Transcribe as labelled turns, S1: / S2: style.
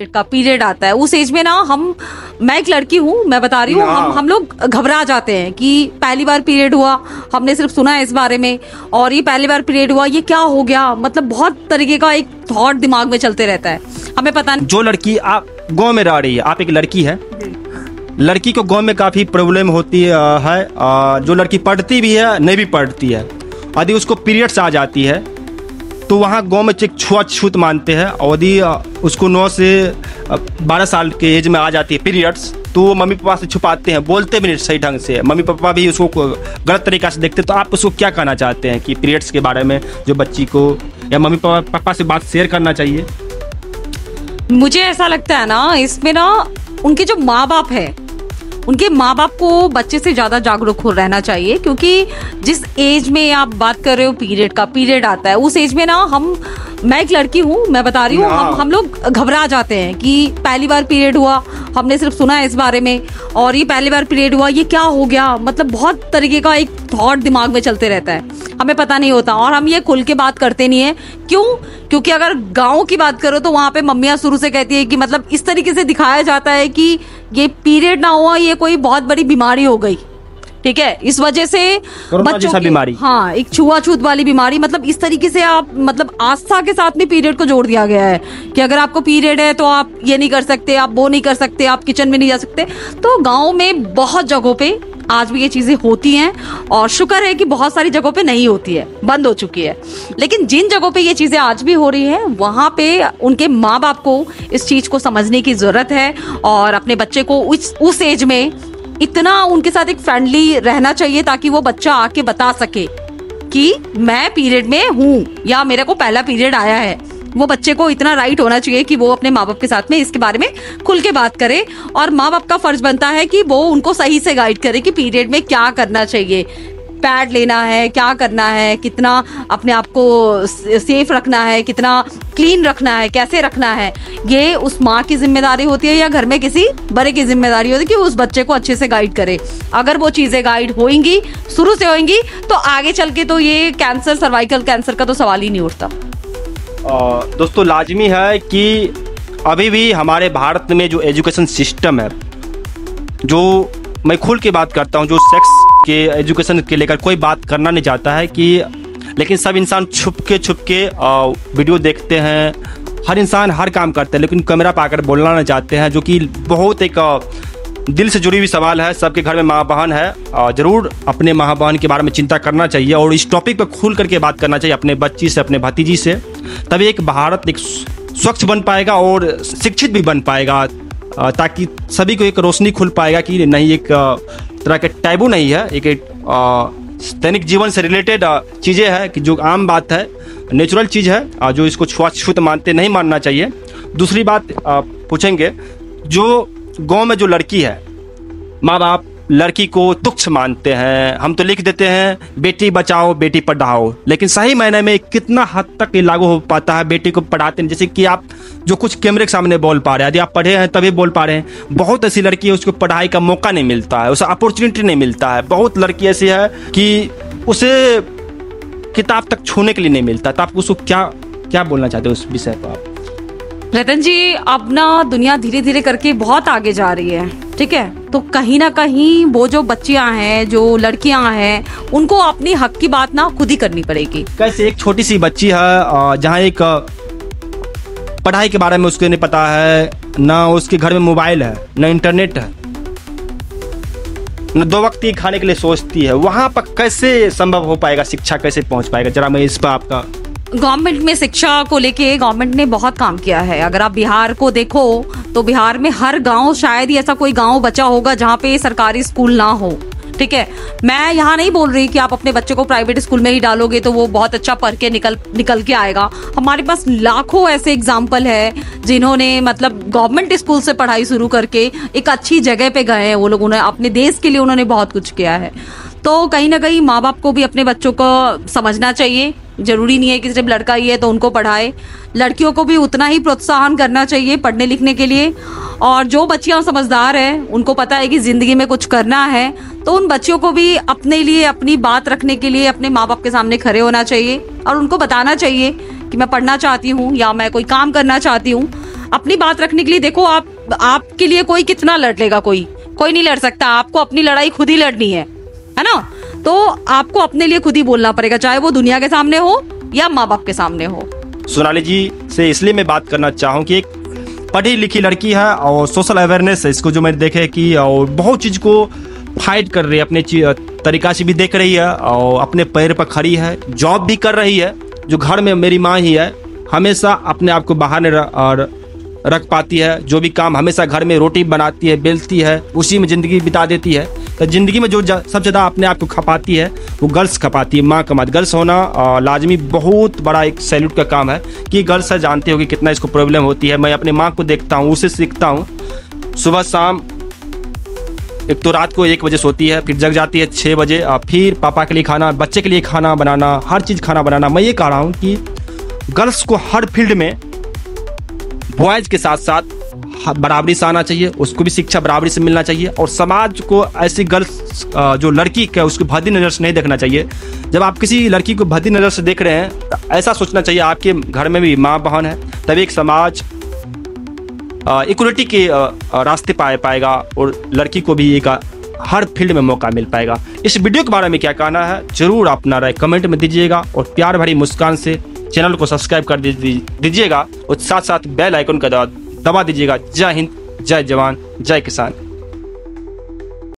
S1: का पीरियड आता है उस एज में ना मैं एक लड़की हूँ, मैं बता रही हूँ, हम लोग घबरा जाते हैं कि पहली बार पीरियड हुआ, हमने सिर्फ सुना है इस बारे में, और ये पहली बार पीरियड हुआ, ये क्या हो गया, मतलब बहुत तरीके का एक थॉट दिमाग में चलते रहता है, हमें पता नहीं।
S2: जो लड़की आप गांव में रह रही है, आप एक लड़की है, लड़की को गांव में काफ़ी प्रॉब्लम होती है। जो लड़की पढ़ती भी है नहीं भी पढ़ती है, यदि उसको पीरियड्स आ जाती है तो वहाँ गांव में एक छुआछूत मानते हैं, और यदि उसको 9 से 12 साल के एज में आ जाती है पीरियड्स, तो वो मम्मी पापा से छुपाते हैं, बोलते भी नहीं सही ढंग से, मम्मी पापा भी उसको गलत तरीक़ा से देखते। तो आप उसको क्या कहना चाहते हैं कि पीरियड्स के बारे में जो बच्ची को या मम्मी पापा से बात शेयर करना चाहिए?
S1: मुझे ऐसा लगता है ना, इसमें ना उनके जो माँ बाप है, उनके माँ बाप को बच्चे से ज़्यादा जागरूक हो रहना चाहिए, क्योंकि जिस एज में आप बात कर रहे हो पीरियड आता है उस एज में ना मैं एक लड़की हूँ, मैं बता रही हूँ, हम लोग घबरा जाते हैं कि पहली बार पीरियड हुआ, हमने सिर्फ सुना है इस बारे में, और ये पहली बार पीरियड हुआ, ये क्या हो गया, मतलब बहुत तरीके का एक थॉट दिमाग में चलते रहता है, हमें पता नहीं होता, और हम ये खुल के बात करते नहीं है। क्यों? क्योंकि अगर गाँव की बात करो तो वहाँ पे मम्मियाँ शुरू से कहती है कि मतलब इस तरीके से दिखाया जाता है कि ये पीरियड ना हुआ, ये कोई बहुत बड़ी बीमारी हो गई, ठीक है, इस वजह से बच्चों की बीमारी, हाँ, एक छुआछूत वाली बीमारी, मतलब इस तरीके से आप मतलब आस्था के साथ में पीरियड को जोड़ दिया गया है कि अगर आपको पीरियड है तो आप ये नहीं कर सकते, आप वो नहीं कर सकते, आप किचन में नहीं जा सकते। तो गाँव में बहुत जगहों पे आज भी ये चीजें होती हैं, और शुक्र है कि बहुत सारी जगहों पे नहीं होती है, बंद हो चुकी है, लेकिन जिन जगहों पे ये चीजें आज भी हो रही हैं वहाँ पे उनके माँ बाप को इस चीज को समझने की जरूरत है, और अपने बच्चे को उस एज में इतना उनके साथ एक फ्रेंडली रहना चाहिए ताकि वो बच्चा आके बता सके कि मैं पीरियड में हूँ या मेरे को पहला पीरियड आया है। वो बच्चे को इतना राइट होना चाहिए कि वो अपने माँ बाप के साथ में इसके बारे में खुल के बात करे, और माँ बाप का फर्ज बनता है कि वो उनको सही से गाइड करे कि पीरियड में क्या करना चाहिए, पैड लेना है, क्या करना है, कितना अपने आप को सेफ रखना है, कितना क्लीन रखना है, कैसे रखना है, ये उस माँ की जिम्मेदारी होती है या घर में किसी बड़े की जिम्मेदारी होती है कि उस बच्चे को अच्छे से गाइड करे। अगर वो चीज़ें गाइड होंगी, शुरू से होंगी, तो आगे चल के तो ये कैंसर, सर्वाइकल कैंसर का तो सवाल ही नहीं उठता।
S2: दोस्तों, लाजमी है कि अभी भी हमारे भारत में जो एजुकेशन सिस्टम है, जो मैं खुल के बात करता हूँ, जो सेक्स के एजुकेशन के लेकर कोई बात करना नहीं चाहता है कि, लेकिन सब इंसान छुप के वीडियो देखते हैं, हर इंसान हर काम करते हैं, लेकिन कैमरा पाकर बोलना नहीं चाहते हैं, जो कि बहुत एक दिल से जुड़ी हुई सवाल है। सबके घर में माँ बहन है, ज़रूर अपने माँ बहन के बारे में चिंता करना चाहिए, और इस टॉपिक पर खुल करके बात करना चाहिए अपने बच्ची से, अपने भतीजी से, तभी एक भारत एक स्वच्छ बन पाएगा और शिक्षित भी बन पाएगा, ताकि सभी को एक रोशनी खुल पाएगा कि नहीं, एक तरह के टैबू नहीं है, एक दैनिक जीवन से रिलेटेड चीज़ें हैं कि जो आम बात है, नेचुरल चीज़ है, जो इसको छुआछूत मानते नहीं मानना चाहिए। दूसरी बात पूछेंगे, जो गांव में जो लड़की है, माँ बाप लड़की को तुच्छ मानते हैं, हम तो लिख देते हैं बेटी बचाओ बेटी पढ़ाओ, लेकिन सही मायने में कितना हद तक ये लागू हो पाता है? बेटी को पढ़ाते हैं, जैसे कि आप जो कुछ कैमरे के सामने बोल पा रहे हैं, यदि आप पढ़े हैं तभी बोल पा रहे हैं। बहुत ऐसी लड़की है उसको पढ़ाई का मौका नहीं मिलता है, उसे अपॉर्चुनिटी नहीं मिलता है। बहुत लड़की ऐसी है कि उसे किताब तक छूने के लिए नहीं मिलता। तो आप उसको क्या बोलना चाहते हो उस विषय पर आप?
S1: रतन जी, अब ना दुनिया धीरे धीरे करके बहुत आगे जा रही है, ठीक है, तो कहीं ना कहीं वो जो बच्चियां हैं, जो लड़कियां हैं, उनको अपनी हक की बात ना खुद ही करनी पड़ेगी।
S2: कैसे? एक छोटी सी बच्ची है जहाँ एक पढ़ाई के बारे में उसको नहीं पता है, ना उसके घर में मोबाइल है, ना इंटरनेट है, न 2 वक्त की खाने के लिए सोचती है, वहाँ पर कैसे संभव हो पाएगा? शिक्षा कैसे पहुँच पाएगा? जरा मैं इस पर आपका।
S1: गवर्नमेंट में शिक्षा को लेके गवर्नमेंट ने बहुत काम किया है। अगर आप बिहार को देखो तो बिहार में हर गांव, शायद ही ऐसा कोई गांव बचा होगा जहां पे सरकारी स्कूल ना हो, ठीक है। मैं यहाँ नहीं बोल रही कि आप अपने बच्चे को प्राइवेट स्कूल में ही डालोगे तो वो बहुत अच्छा पढ़ के निकल के आएगा। हमारे पास लाखों ऐसे एग्जाम्पल है जिन्होंने मतलब गवर्नमेंट स्कूल से पढ़ाई शुरू करके एक अच्छी जगह पे गए हैं। वो लोग अपने देश के लिए उन्होंने बहुत कुछ किया है। तो कहीं ना कहीं माँ बाप को भी अपने बच्चों को समझना चाहिए। जरूरी नहीं है कि सिर्फ लड़का ही है तो उनको पढ़ाए, लड़कियों को भी उतना ही प्रोत्साहन करना चाहिए पढ़ने लिखने के लिए। और जो बच्चियां समझदार हैं, उनको पता है कि जिंदगी में कुछ करना है, तो उन बच्चियों को भी अपने लिए, अपनी बात रखने के लिए अपने माँ बाप के सामने खड़े होना चाहिए और उनको बताना चाहिए कि मैं पढ़ना चाहती हूँ या मैं कोई काम करना चाहती हूँ। अपनी बात रखने के लिए देखो, आपके लिए कोई कितना लड़ लेगा, कोई नहीं लड़ सकता। आपको अपनी लड़ाई खुद ही लड़नी है ना? तो आपको अपने लिए खुद ही बोलना पड़ेगा, चाहे वो दुनिया के सामने हो या माँ बाप के सामने हो।
S2: सोनाली जी से इसलिए मैं बात करना चाहूँ कि एक पढ़ी लिखी लड़की है और सोशल अवेयरनेस है इसको जो मैंने देखे कि और बहुत चीज़ को फाइट कर रही है, अपने तरीका से भी देख रही है और अपने पैर पर खड़ी है, जॉब भी कर रही है। जो घर में मेरी माँ ही है, हमेशा अपने आप को बाहर नहीं रख पाती है। जो भी काम हमेशा घर में रोटी बनाती है, बेलती है, उसी में ज़िंदगी बिता देती है। तो ज़िंदगी में जो सबसे ज़्यादा अपने आप को खपाती है वो गर्ल्स खपाती है, माँ कमाती। गर्ल्स होना लाजमी बहुत बड़ा एक सैल्यूट का काम है कि गर्ल्स है, जानते हो कि कितना इसको प्रॉब्लम होती है। मैं अपने माँ को देखता हूँ, उससे सीखता हूँ। सुबह शाम एक तो रात को 1 बजे सोती है, फिर जग जाती है 6 बजे, फिर पापा के लिए खाना, बच्चे के लिए खाना बनाना, हर चीज़ खाना बनाना। मैं ये कह रहा हूँ कि गर्ल्स को हर फील्ड में बॉयज़ के साथ साथ बराबरी से आना चाहिए, उसको भी शिक्षा बराबरी से मिलना चाहिए। और समाज को ऐसी गर्ल्स जो लड़की है उसको भद्दी नज़र से नहीं देखना चाहिए। जब आप किसी लड़की को भद्दी नज़र से देख रहे हैं तो ऐसा सोचना चाहिए आपके घर में भी माँ बहन है, तभी एक समाज इक्वलिटी के रास्ते पाएगा और लड़की को भी एक हर फील्ड में मौका मिल पाएगा। इस वीडियो के बारे में क्या कहना है जरूर अपना राय कमेंट में दीजिएगा और प्यार भरी मुस्कान से चैनल को सब्सक्राइब कर दीजिएगा और साथ साथ बेल आइकन का दबा दीजिएगा। जय हिंद, जय जवान, जय किसान।